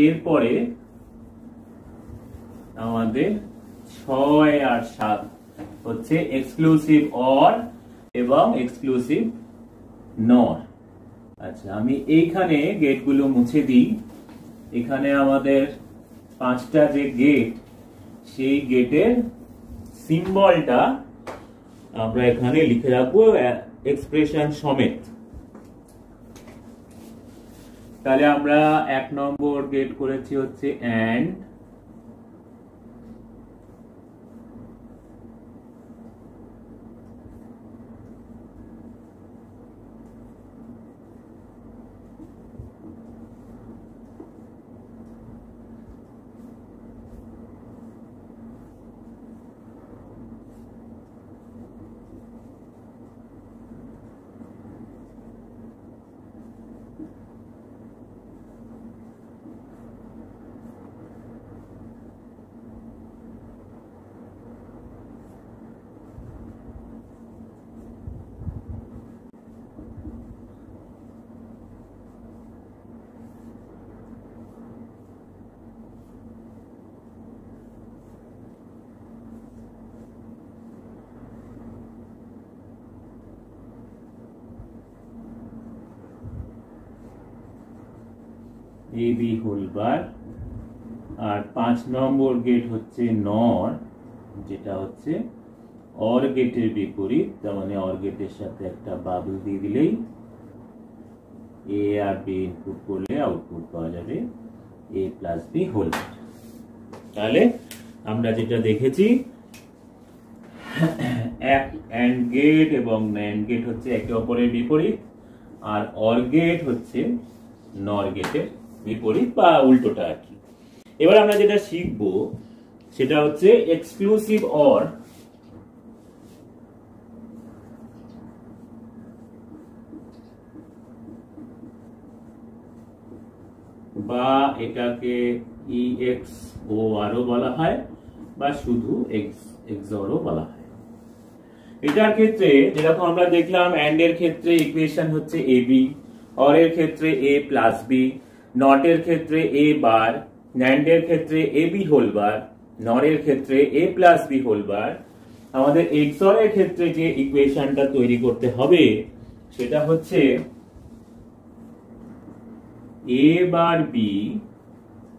এরপরে আমাদের 6 আর 7 হচ্ছে এক্সক্লুসিভ অর এবং এক্সক্লুসিভ নর। আচ্ছা, আমি এইখানে গেটগুলো মুছে দিই। এখানে আমাদের 5টা যে গেট, সেই গেটের সিম্বলটা আমরা এখানে লিখে রাখবো এক্সপ্রেশন সমেত। তাহলে আমরা 1 নম্বর গেট করেছি হচ্ছে এন্ড, এবি হোল বার। আর 5 নম্বর গেট হচ্ছে নর, যেটা হচ্ছে অর গেটের বিপরীত। তার মানে অর গেটের সাথে একটা বাবল দিয়ে দিলেই এ আর বি ইনপুট করলে আউটপুট পাওয়া যাবে এ প্লাস বি হোল বার। তাহলে আমরা যেটা দেখেছি, এন্ড গেট এবং ন্যান্ড গেট হচ্ছে একে অপরের বিপরীত, আর অর গেট হচ্ছে নর গেটের বিপরীত বা উল্টোটা আর কি। এবার আমরা যেটা শিখবো সেটা হচ্ছে এক্সক্লুসিভ অর বা এটাকে EXOR ও বলা হয় বা শুধু XOR ও বলা হয়। এটার ক্ষেত্রে যেরকম আমরা দেখলাম, এন্ড এর ক্ষেত্রে ইকুয়েশন হচ্ছে AB, অর এর ক্ষেত্রে A প্লাস বি, নট এর ক্ষেত্রে A বার, ন্যান্ড এর ক্ষেত্রে AB হোল বার, নর এর ক্ষেত্রে A plus B whole bar. আমাদের XOR এর ক্ষেত্রে যে ইকুয়েশনটা তৈরি করতে হবে সেটা হচ্ছে A bar B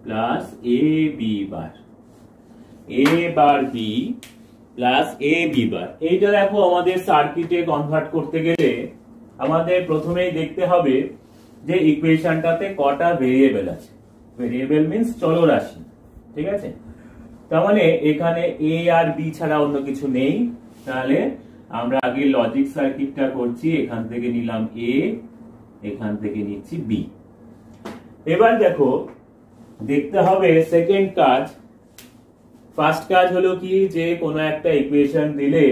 plus AB bar, A bar B plus AB বার। এইটা দেখো, আমাদের সার্কিটে কনভার্ট করতে গেলে আমাদের প্রথমেই দেখতে হবে যে ইকুয়েশনটাতে কটা ভেরিয়েবল আছে। ভেরিয়েবল মিন্স চলরাশি, ঠিক আছে? তার মানে এখানে A আর B ছাড়া অন্য কিছু নেই। তাহলে আমরা আগে লজিক সার্কিটটা করছি। এখান থেকে নিলাম A, এখান থেকে নিচ্ছি B। এবার দেখো, দেখতে হবে সেকেন্ড কাজ। ফার্স্ট কাজ হলো কি, যে কোনো একটা ইকুয়েশন দিলে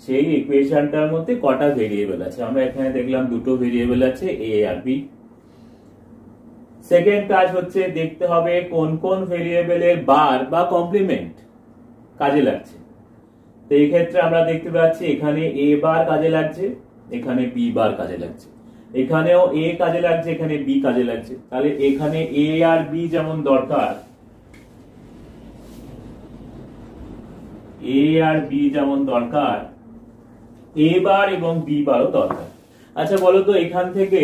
সেই ইকুয়েশনটার মধ্যে কটা ভেরিয়েবল আছে। আমরা এখানে দেখলাম দুটো ভেরিয়েবল আছে, A আর B। সেকেন্ড কাজ হচ্ছে দেখতে হবে কোন কোন ভেরিয়েবলের বার বা কমপ্লিমেন্ট কাজে লাগছে। তো এই ক্ষেত্রে আমরা দেখতে পাচ্ছি এখানে A বার কাজে লাগছে, এখানে B বার কাজে লাগছে, এখানেও A কাজে লাগছে, এখানে B কাজে লাগছে। তাহলে এখানে A আর B যেমন দরকার, A আর B যেমন দরকার, A বার এবং B বারও দরকার। আচ্ছা বলো তো, এখান থেকে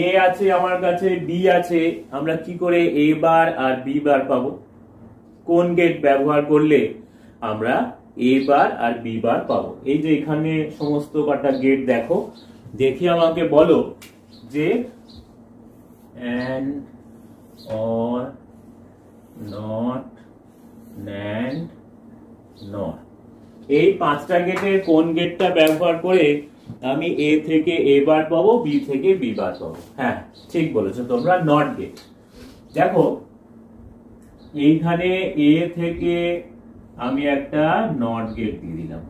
A আছে আমার কাছে, B আছে, আমরা কি করে A বার আর B বার পাবো? কোন গেট ব্যবহার করলে আমরা A বার আর B বার পাবো? এই যে এখানে সমস্ত কটা গেট দেখো, দেখে আমাকে বলো যে and or not NAND নর, এই 5টা গেটের কোন গেটটা ব্যবহার করে আমি A থেকে A বার পাবো, B থেকে B বার পাবো? হ্যাঁ, ঠিক বলেছো তোমরা, নট গেট। দেখো এইখানে A থেকে আমি একটা নট গেট দিয়ে দিলাম,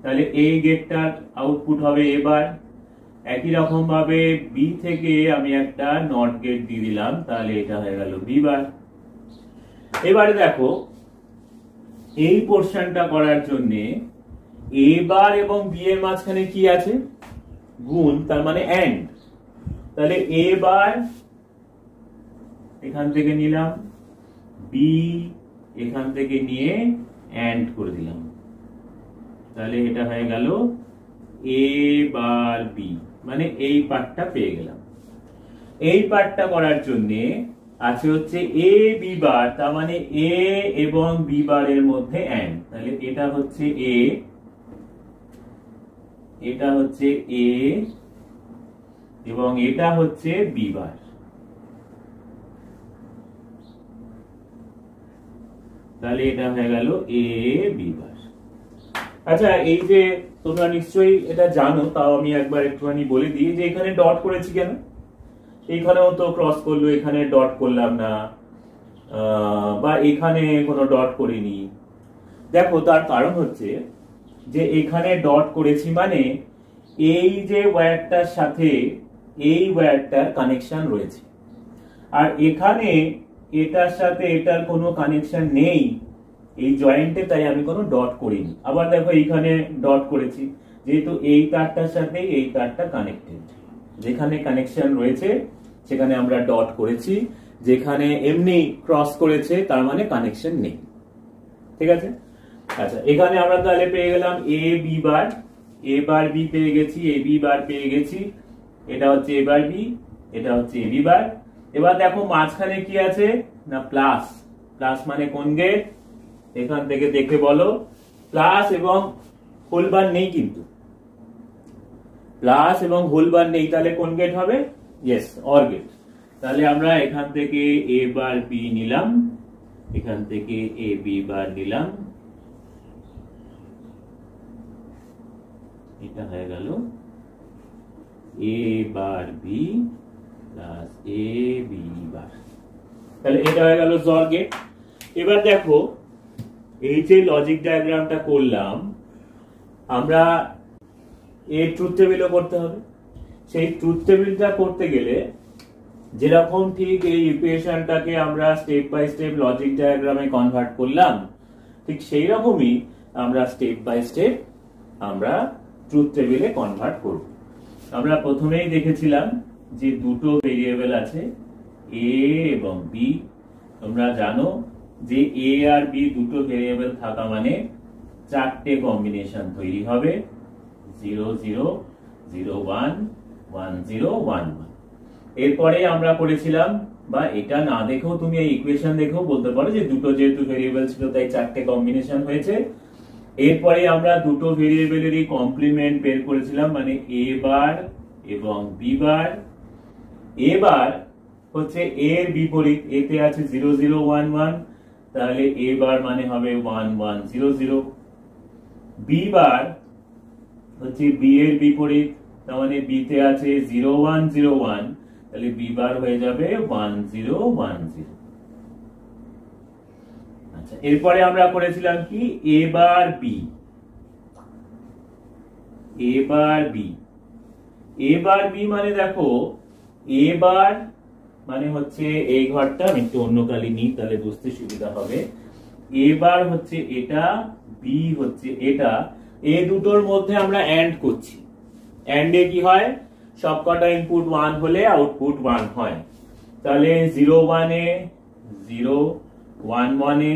তাহলে এই গেটটার আউটপুট হবে A বার। একই রকম ভাবে B থেকে আমি একটা নট গেট দিয়ে দিলাম, তাহলে এটা হয়ে গেল B বার। এবারে দেখো, এই পোরশনটা করার জন্য A বার এবং B এর মাঝখানে কি আছে? গুণ, তার মানে এন্ড। তাহলে A বার এখান থেকে নিলাম, বি এখান থেকে নিয়ে এন্ড করে দিলাম, তাহলে এটা হয়ে গেল এ বার বি, মানে এই পার্টটা পেয়ে গেলাম। এই পার্টটা করার জন্য আছে হচ্ছে এ বি বার, তার মানে এ এবং বি বারের মধ্যে এন্ড, তাহলে এটা হচ্ছে এ, এটা হচ্ছে এ এবং এটা হচ্ছে বি বার। তাহলে এটা হয়ে গেল এ বি বার। আচ্ছা, এই যে তোমরা নিশ্চয়ই এটা জানো, তাও আমি একবার একটুখানি বলে দিই যে এখানে ডট করেছি কেন। এইখানেও তো ক্রস করলো, এখানে ডট করলাম না, বা এখানে কোনো ডট করিনি। দেখো, তার কারণ হচ্ছে যে এখানে ডট করেছি মানে এই যে ওয়্যারটার সাথে এই ওয়্যারটার কানেকশন রয়েছে, আর এখানে এটার সাথে এটার কোনো কানেকশন নেই এই জয়েন্টে, তাই আমি কোনো ডট করিনি। আবার দেখো, এইখানে ডট করেছি যেহেতু এই তারটার সাথে এই তারটা কানেক্টেড, যেখানে কানেকশন রয়েছে সেখানে আমরা ডট করেছি, যেখানে এমনি ক্রস করেছে তার মানে কানেকশন নেই। ঠিক আছে? আচ্ছা, এখানে আমরা তাহলে পেয়ে গেলাম এ বি বার, এ বার বি পেয়ে গেছি, এ বি বার পেয়ে গেছি, এটা হচ্ছে এ বার বি, এটা হচ্ছে এ বি বার। এবার দেখো মাঝখানে কি আছে না প্লাস, প্লাস মানে কোন গেট, এখান থেকে দেখে বলো। প্লাস এবং হোল বার নেই, কিন্তু প্লাস এবং হোল বার নেই, তাহলে কোন গেট হবে? Yes, or gate. তাহলে আমরা এখান থেকে এ বার বি নিলাম, এখান থেকে এ বি বার নিলাম, এটা হয়ে গেল এ bar B plus A B bar. তাহলে এটা হয়ে গেল জর গেট। এবার দেখো, এই যে লজিক ডায়াগ্রামটা করলাম, আমরা এর ট্রুথ টেবিলও করতে হবে। সেই ট্রুথ টেবিলটা করতে গেলে যেরকম ঠিক এই ইকুয়েশনটাকে আমরা স্টেপ বাই স্টেপ লজিক ডায়াগ্রামে কনভার্ট করলাম, ঠিক সেই রকমই আমরা স্টেপ বাই স্টেপ আমরা ট্রুথ টেবিলে কনভার্ট করব। আমরা প্রথমেই দেখেছিলাম যে দুটো ভেরিয়েবল আছে এ এবং বি। তোমরা জানো যে এ আর বি দুটো ভেরিয়েবল থাকা মানে চারটে কম্বিনেশন তৈরি হবে, 0 0 0 1 1 0 1 1। এরপরে আমরা করেছিলাম, বা এটা না দেখেও তুমি এই ইকুয়েশন দেখেও বলতে পারো যে দুটো যেহেতু ভেরিয়েবল ছিল তাই চারটে কম্বিনেশন হয়েছে। এরপরে আমরা দুটো ভেরিয়েবলেরই কমপ্লিমেন্ট বের করেছিলাম, মানে এ বার এবং বি বার। এ বার হচ্ছে এর বিপরীত, এতে আছে 0 0 1 1, তাহলে এ বার মানে হবে 1 1 0 0। বি বার হচ্ছে বি এর বিপরীত, তার মানে বি তে আছে 0 1 0 1, তাহলে বি বার হয়ে যাবে 1 0 1 0। আচ্ছা, এরপরে আমরা করেছিলাম কি এ বার বি, এ বার বি। এ বার বি মানে দেখো, এ বার মানে হচ্ছে এই ঘরটা, আমি একটু অন্য কালি নিই তাহলে বুঝতে সুবিধা হবে। এ বার হচ্ছে এটা, বি হচ্ছে এটা, এই দুটোর মধ্যে আমরা এন্ড করছি। এন্ডে কি হয়, সবকটা ইনপুট 1 হলে আউটপুট 1 হয়। তাহলে 0 1 এ 0, 1 1 এ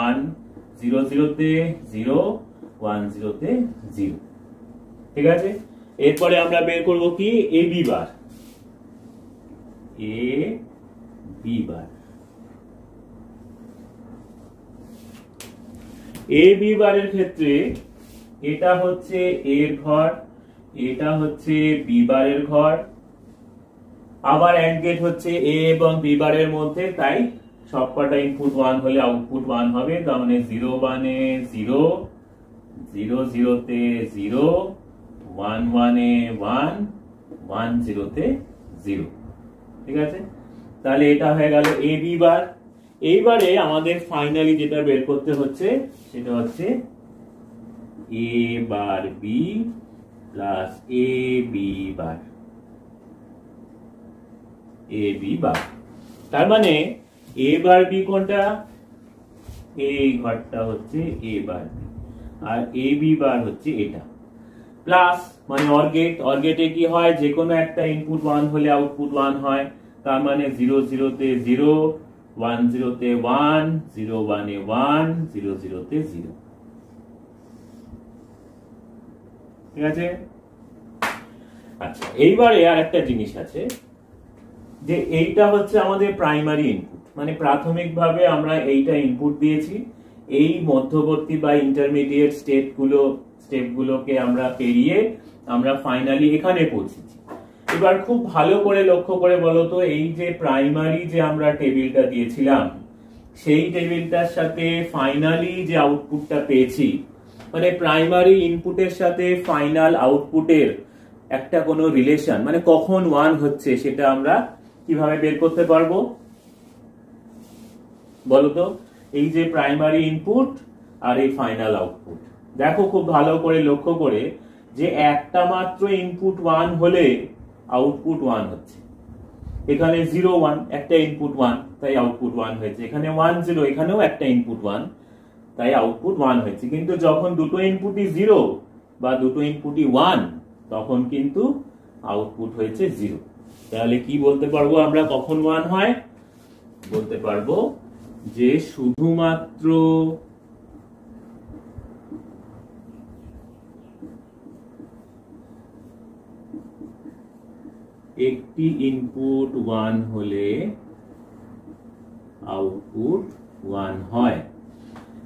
1, 0 0 তে 0, 1 0 তে 0। ঠিক আছে? এরপরে আমরা বের করব কি এ B bar, A B bar. A B বারের ক্ষেত্রে এটা হচ্ছে এর ঘর, এটা হচ্ছে বি বারের ঘর। আবার এন্ড গেট হচ্ছে এ এবং বি বারের মধ্যে, তাই সবকটা ইনপুট 1 হলে আউটপুট 1 হবে। তার মানে 0 1 এ 0, 0 0 তে 0, 1 1 এ 1, 1 0 তে 0। ঠিক আছে? তাহলে এটা হয়ে গেল এ বি বার। এইবারে আমাদের ফাইনালি যেটা বের করতে হচ্ছে সেটা হচ্ছে এ bar B plus A B bar, A B বার। তার মানে এ বার বি কোনটা, এই ঘরটা হচ্ছে এ বার বি, আর এ বি বার হচ্ছে এটা। প্লাস মানে অর গেট, অর গেটে কি হয়, যে কোনো একটা ইনপুট 1 হলে আউটপুট 1 হয়, তার মানে 0 0 তে 0, 1 0 তে 1, 0 1 এ 1, 0 0 তে 0। ঠিক আছে। আচ্ছা, এইবারে আর একটা জিনিস আছে যে এইটা হচ্ছে আমাদের প্রাইমারি ইনপুট, মানে প্রাথমিকভাবে আমরা এইটা ইনপুট দিয়েছি, এই মধ্যবর্তী বা ইন্টারমিডিয়েট স্টেপগুলোকে আমরা পেরিয়ে আমরা ফাইনালি এখানে পৌঁছেছি। এবার খুব ভালো করে লক্ষ্য করে বলো তো, এই যে প্রাইমারি যে আমরা টেবিলটা দিয়েছিলাম সেই টেবিলটার সাথে ফাইনালি যে আউটপুটটা পেয়েছি, মানে প্রাইমারি ইনপুটের সাথে ফাইনাল আউটপুটের একটা কোনো রিলেশন, মানে কখন 1 হচ্ছে সেটা আমরা কিভাবে বের করতে পারবো বলতো? এই যে প্রাইমারি ইনপুট আর এই ফাইনাল আউটপুট, দেখো খুব ভালো করে লক্ষ্য করে যে একটা মাত্র ইনপুট 1 হলে আউটপুট 1 হচ্ছে। এখানে 0 1 একটা ইনপুট 1 তাই আউটপুট 1 হয়েছে, এখানে 1 0 এখানেও একটা ইনপুট 1 তাই আউটপুট 1 হয়েছে। কিন্তু যখন দুটো ইনপুটই 0 বা দুটো ইনপুটই 1 তখন কিন্তু আউটপুট হয়েছে 0। তাহলে কি বলতে পারবো আমরা কখন 1 হয়? বলতে পারবো যে শুধুমাত্র একটি ইনপুট 1 হলে আউটপুট 1 হয়।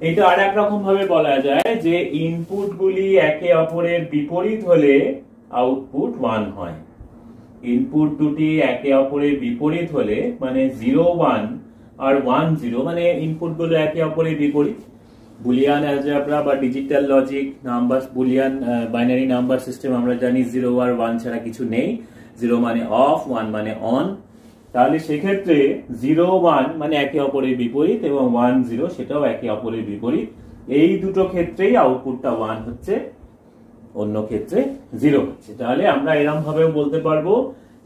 এটা আর এক রকম ভাবে বলা যায় যে ইনপুটগুলি একে অপরের বিপরীত হলে আউটপুট 1 হয়। ইনপুট দুটি একে অপরের বিপরীত হলে, মানে 0 1 আর 1 0, মানে ইনপুটগুলো একে অপরের বিপরীত। বুলিয়ান অ্যালজেব্রা বা digital logic number, Boolean binary number system আমরা জানি 0 আর 1 ছাড়া কিছু নেই। 0 মানে অফ, 1 মানে অন। তাহলে সেক্ষেত্রে 0 1 মানে একে অপরের বিপরীত এবং 1 0 সেটাও একে অপরের বিপরীত। এই দুটো ক্ষেত্রেই আউটপুটটা 1 হচ্ছে, অন্য ক্ষেত্রে 0 হচ্ছে। তাহলে আমরা এরকম ভাবেও বলতে পারবো,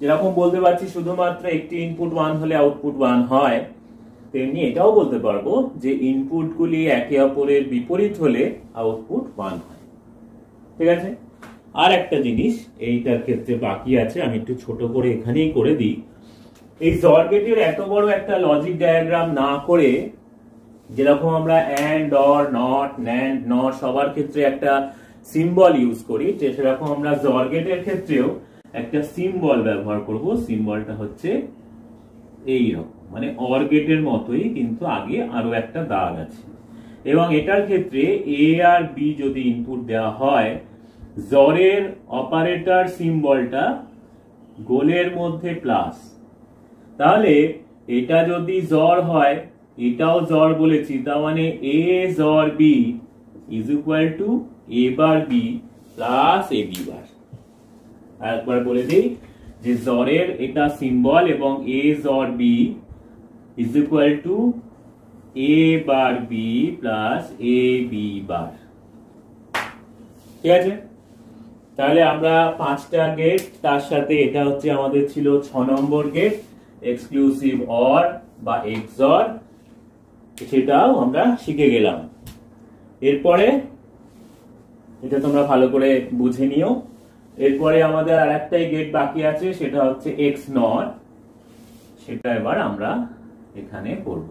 যেরকম বলতে পারছি শুধুমাত্র একটি ইনপুট 1 হলে আউটপুট 1 হয়, তেমনি এটাও বলতে পারবো যে ইনপুটগুলি একে অপরের বিপরীত হলে আউটপুট 1 হয়। ঠিক আছে। আর একটা জিনিস এইটার ক্ষেত্রে বাকি আছে, আমি একটু ছোট করে এখানেই করে দিই। এই জর গেটের এত বড় একটা লজিক ডায়াগ্রাম না করে, যেরকম আমরা and, or, not, nand, not সবার ক্ষেত্রে একটা সিম্বল ইউজ করি, সেরকম আমরা জর গেটের ক্ষেত্রেও একটা সিম্বল ব্যবহার করব। সিম্বলটা হচ্ছে এইরকম, মানে অর গেটের মতোই, কিন্তু আগে আরো একটা দাগ আছে। এবং এটার ক্ষেত্রে এ আর বি যদি ইনপুট দেওয়া হয়, জরের অপারেটর সিম্বলটা গোলের মধ্যে প্লাস। তাহলে এটা যদি জর হয়, এটাও জর বলেছি, তার মানে A XOR B is equal to A bar B plus A B bar. একবার বলে দিই যে জরের এটা সিম্বল এবং A XOR B is equal to A bar B plus A B bar. ঠিক আছে। তাহলে আমরা 5টা গেট, তার সাথে এটা হচ্ছে আমাদের ছিল 6 নম্বর গেট, এক্সক্লুসিভ অর বা এক্সঅর, সেটাও আমরা শিখে গেলাম। এরপরে এটা তোমরা ভালো করে বুঝে নিও। এরপরে আমাদের আর একটাই গেট বাকি আছে, সেটা হচ্ছে এক্স নট। সেটা এবার আমরা এখানে করব।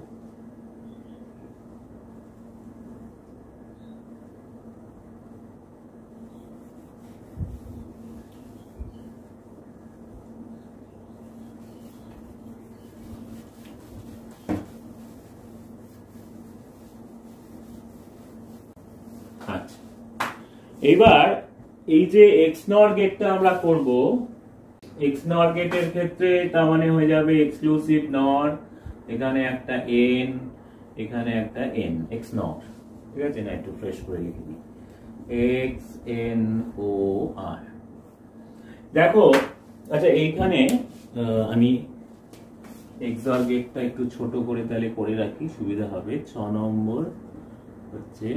আচ্ছা, এবার এই যে এক্স নট গেটটা আমরা করব, এক্স নট গেটের ক্ষেত্রে তার মানে হয়ে যাবে এক্সক্লুসিভ নট, এখানে একটা এন, এখানে একটা এন, এক্স নট। ঠিক আছে, না একটু ফ্রেশ করে লিখে দিই, এক্স এন ও আর। দেখো, আচ্ছা এইখানে আমি এক্সঅর গেটটা একটু ছোট করে তাহলে করে রাখি, সুবিধা হবে। 6 নম্বর হচ্ছে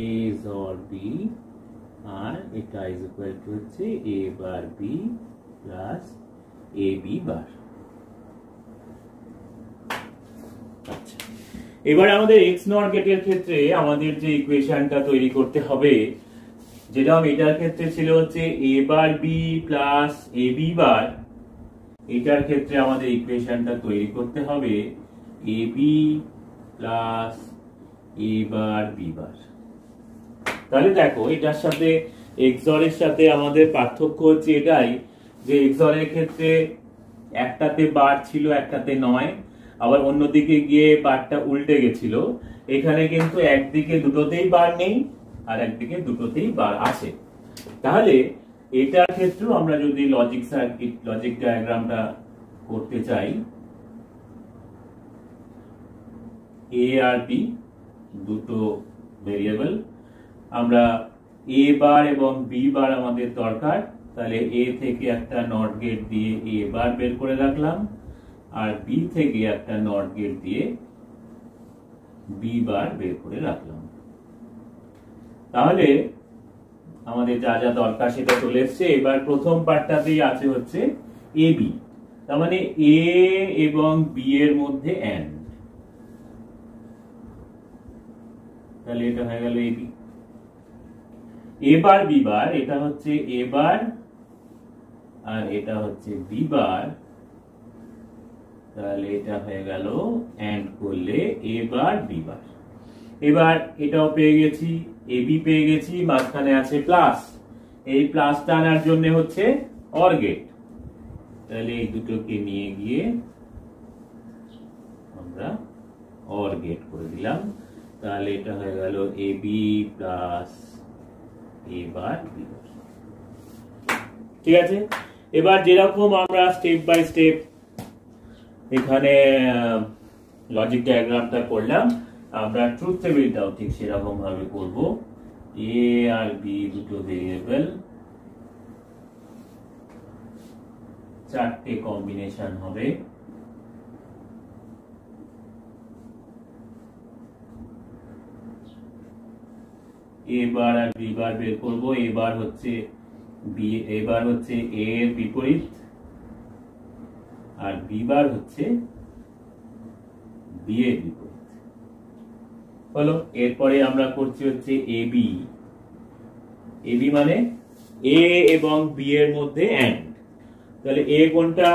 এ জর বি, আর এটা ইজ ইকুয়াল টু হচ্ছে এ bar B plus A B বার। আচ্ছা, এবার আমাদের এক্স নর গেটের ক্ষেত্রে আমাদের যে ইকুয়েশনটা তৈরি করতে হবে, যেটা এটার ক্ষেত্রে ছিল হচ্ছে এ bar B plus A B বার, এটার ক্ষেত্রে আমাদের ইকুয়েশনটা তৈরি করতে হবে এ B plus A bar B bar. তাহলে দেখো এটার সাথে এক্সর এর সাথে আমাদের পার্থক্য হচ্ছে এটাই যে এক্সর এর ক্ষেত্রে একটাতে বার ছিল একটাতে নয়, আবার অন্যদিকে গিয়ে বারটা উল্টে গেছিল। এখানে কিন্তু একদিকে দুটোতেই বার নেই আর একদিকে দুটোতেই বার আছে। তাহলে এটার ক্ষেত্রেও আমরা যদি লজিক সার্কিট লজিক ডায়াগ্রামটা করতে চাই, এ আর বি দুটো ভেরিয়েবল, আমরা এ বার এবং বি বার আমাদের দরকার, তাহলে এ থেকে একটা নট গেট দিয়ে এ বার বের করে রাখলাম আর বি থেকে একটা নট গেট দিয়ে বি বার বের করে রাখলাম। তাহলে আমাদের যা যা দরকার সেটা চলে এসছে। এবার প্রথম পার্টটাতেই আছে হচ্ছে এ বি, তার মানে এ এবং বি এর মধ্যে এন্ড, তাহলে এটা হয়ে গেল A B. A bar B বার, এটা হচ্ছে এ বার আর এটা হচ্ছে বি বার, তাহলে এটা হয়ে গেল এন্ড করলে এ বার বি বার। এবার এটাও পেয়ে গেছি, এ বি পেয়ে গেছি, মাঝখানে আছে প্লাস, এই প্লাসটা আনার জন্য হচ্ছে অর গেট, তাহলে এই দুটোকে নিয়ে গিয়ে আমরা অর গেট করে দিলাম, তাহলে এটা হয়ে গেল এ B plus A bar B bar. ঠিক আছে, এবার যেরকম আমরা স্টেপ বাই স্টেপ এখানে লজিক ডায়াগ্রামটা করলাম, আমরা ট্রুথ টেবিলটাও ঠিক সেরকম ভাবে করব। এ আর বি দুটো ভেরিয়েবল, চারটে কম্বিনেশন হবে, এ বার আর বি বার বের করব। এ বার হচ্ছে বি, এ বার হচ্ছে এ এর বিপরীত আর বি বার হচ্ছে বি এর বিপরীত। হলো, এরপরে আমরা করছি হচ্ছে এ বি। এ বি মানে এ এবং বি এর মধ্যে এন্ড, তাহলে এ কোনটা,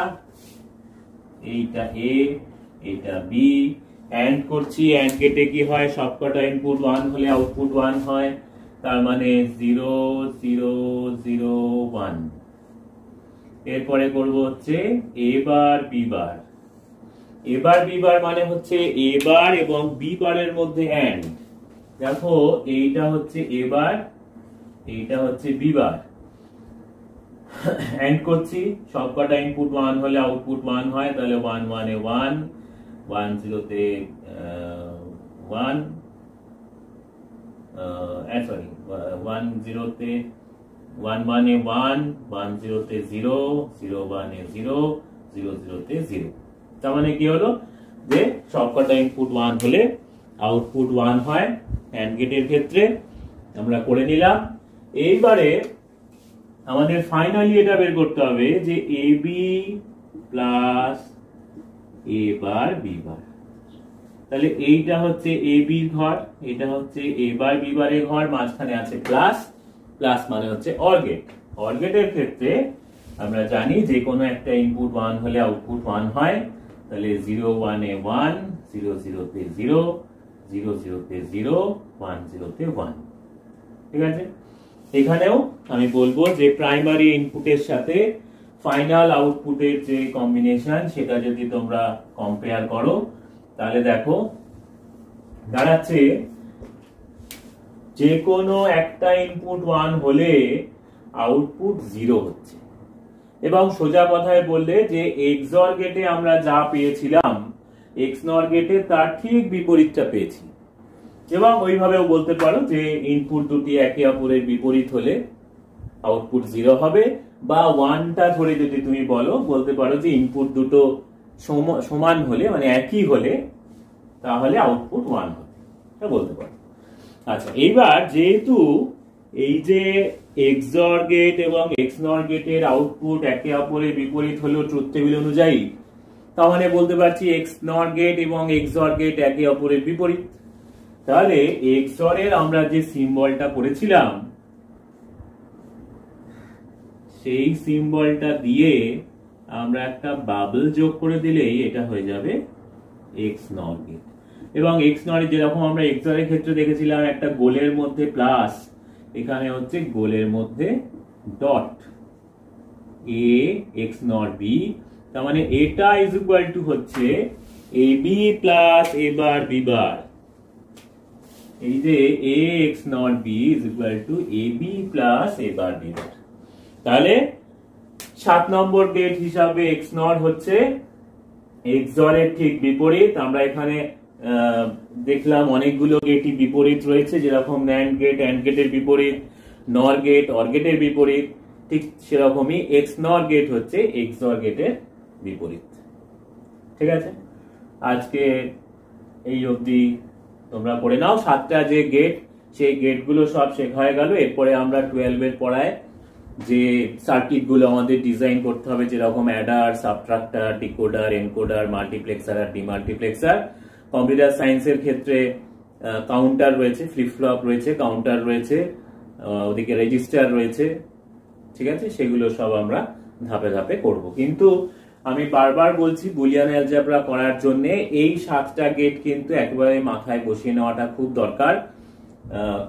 এইটা এ, এটা বি, এন্ড করছি। এন্ড গেটে কি হয়, সবকটা ইনপুট 1 হলে আউটপুট 1 হয়, তার মানে 0 0 0 1। এরপরে করব হচ্ছে এ বার বি বার। এ বার বি বার মানে হচ্ছে এ বার এবং বি বারের মধ্যে এন্ড। দেখো এইটা হচ্ছে এ বার, এইটা হচ্ছে বি বার, এন্ড করছি। সবকটা ইনপুট 1 হলে আউটপুট 1 হয়, তাহলে 1 1 এ 1, 1 0 তে 1, সরি 1 0 তে 1 1 এ 1, 1 0 তে 0, 0 1 এ 0, 0 0 তে 0। তার মানে কি হলো যে সবকটা ইনপুট 1 হলে আউটপুট 1 হয় এন্ড গেটের ক্ষেত্রে। আমরা করে নিলাম। এইবারে আমাদের ফাইনালি এটা বের করতে হবে যে এ B plus A bar B bar, তাহলে এইটা হচ্ছে এ বির ঘর, এটা হচ্ছে এ বার বি বারের ঘর, মাঝখানে আছে প্লাস, প্লাস মানে হচ্ছে অর গেট। অর গেটের ক্ষেত্রে আমরা জানি যে কোনো একটা ইনপুট 1 হলে আউটপুট 1 হয়, তাহলে 0 1 এ 1, 0 0 তে 0, 0 0 তে 0, 1 0 তে 1। ঠিক আছে, এখানেও আমি বলবো যে প্রাইমারি ইনপুটের সাথে ফাইনাল আউটপুটের যে কম্বিনেশন সেটা যদি তোমরা কম্পেয়ার করো, তাহলে দেখো দাঁড়াচ্ছে যে কোনো একটা ইনপুট 1 হলে আউটপুট 0 হচ্ছে, এবং সোজা কথায় বললে যে এক্সঅর গেটে আমরা যা পেয়েছিলাম এক্সনর গেটে তার ঠিক বিপরীতটা পেয়েছি। এবং ওইভাবেও বলতে পারো যে ইনপুট দুটি একে অপরের বিপরীত হলে আউটপুট 0 হবে, বা 1টা ধরে যদি তুমি বলতে পারো যে ইনপুট দুটো সমান হলে মানে একই হলে তাহলে আউটপুট 1 হবে, এটা বলতে পারো। আচ্ছা, এইবার যেহেতু এই যে এক্সঅর গেট এবং এক্সনর গেটের আউটপুট একে অপরের বিপরীত হলো ট্রুথ টেবিল অনুযায়ী, তার মানে বলতে পারছি এক্স নর গেট এবং এক্সঅর গেট একে অপরের বিপরীত। তাহলে এক্সঅর এর আমরা যে সিম্বলটা করেছিলাম সেই সিম্বলটা দিয়ে আমরা একটা বাবল যোগ করে দিলেই এটা হয়ে যাবে এক্স নর গেট। এবং এক্স নর যেরকম আমরা এক্সঅর এর ক্ষেত্রে দেখেছিলাম একটা গোলের মধ্যে প্লাস, এখানে হচ্ছে গোলের মধ্যে dot A XNOR B. তার মানে এটা ইজ ইকুয়াল টু হচ্ছে A B plus A bar B bar. এই যে A X not B is equal to A B plus A bar B bar. তাহলে 7 নম্বর গেট হিসাবে এক্স নট হচ্ছে এক্সঅর এর ঠিক বিপরীত। আমরা এখানে দেখলাম অনেকগুলো গেটই বিপরীত রয়েছে, যেরকম ন্যান্ড গেট অ্যান্ড গেটের বিপরীত, নর গেট অর গেটের বিপরীত, ঠিক সেরকমই এক্স নর গেট হচ্ছে এক্সঅর গেটের বিপরীত। ঠিক আছে, আজকে এই অবধি তোমরা পড়ে নাও। 7টা যে গেট সেই গেটগুলো সব শেখা হয়ে গেল। এরপরে আমরা 12 এর পড়ায় যে সার্কিট গুলো আমাদের ডিজাইন করতে হবে, যেরকম adder, subtractor, decoder, encoder, multiplexer আর ডিমাল্টিপ্লেক্সার। কম্পিউটার সায়েন্সের ক্ষেত্রে কাউন্টার রয়েছে, ফ্লিপ ফ্লপ রয়েছে, কাউন্টার রয়েছে, ওদিকে রেজিস্টার রয়েছে। ঠিক আছে, সেগুলো সব আমরা ধাপে ধাপে করব। কিন্তু আমি বারবার বলছি বুলিয়ান অ্যালজেব্রা করার জন্য এই 7টা গেট কিন্তু একেবারে মাথায় বসিয়ে নেওয়াটা খুব দরকার।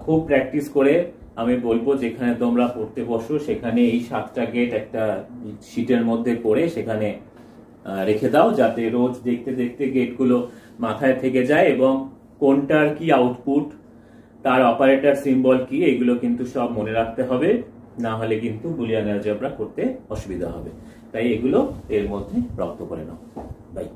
খুব প্র্যাকটিস করে আমি বলবো যেখানে তোমরা পড়তে বসো সেখানে এই 7টা গেট একটা শীটের মধ্যে করে সেখানে রেখে দাও, যাতে রোজ দেখতে দেখতে গেটগুলো মাথায় থেকে যায় এবং কোনটার কি আউটপুট, তার অপারেটর সিম্বল কি, এগুলো কিন্তু সব মনে রাখতে হবে, না হলে কিন্তু বুলিয়ান অ্যালজেব্রা করতে অসুবিধা হবে। তাই এগুলো এর মধ্যে রপ্ত করে নাও। বাই।